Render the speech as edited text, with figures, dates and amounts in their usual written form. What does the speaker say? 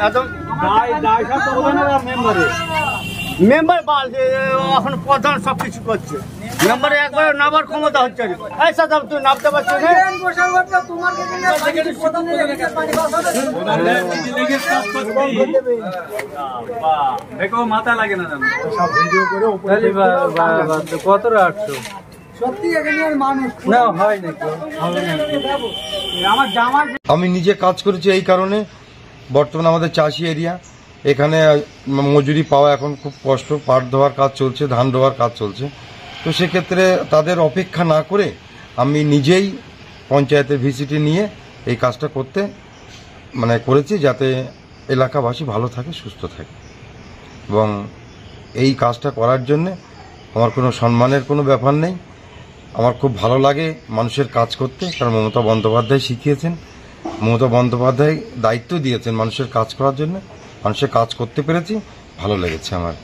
একদম মেম্বার বাড়ছে, এখন প্রধান সবকিছু করছে। মেম্বারে একবার নামার ক্ষমতা হচ্ছে না। এই সাহেব তুই নামতে পারছিস না? মাথা লাগে না কত রাখছো সত্যি এখানে মানুষ না হয় নাকি? আমার জামা আমি নিজে কাজ করেছি এই কারণে, বর্তমানে আমাদের চাষি এরিয়া, এখানে মজুরি পাওয়া এখন খুব কষ্ট। পাট ধোয়ার কাজ চলছে, ধান রোয়ার কাজ চলছে। তো সেক্ষেত্রে তাদের অপেক্ষা না করে আমি নিজেই পঞ্চায়েতের ভিসিটি নিয়ে এই কাজটা করেছি, যাতে এলাকাবাসী ভালো থাকে, সুস্থ থাকে। এবং এই কাজটা করার জন্যে আমার কোনো সম্মানের কোনো ব্যাপার নেই। আমার খুব ভালো লাগে মানুষের কাজ করতে, কারণ মমতা বন্দ্যোপাধ্যায় শিখিয়েছেন, মমতা বন্দ্যোপাধ্যায় দায়িত্ব দিয়েছেন মানুষের কাজ করার জন্য। মানুষের কাজ করতে পেরেছি, ভালো লেগেছে আমার।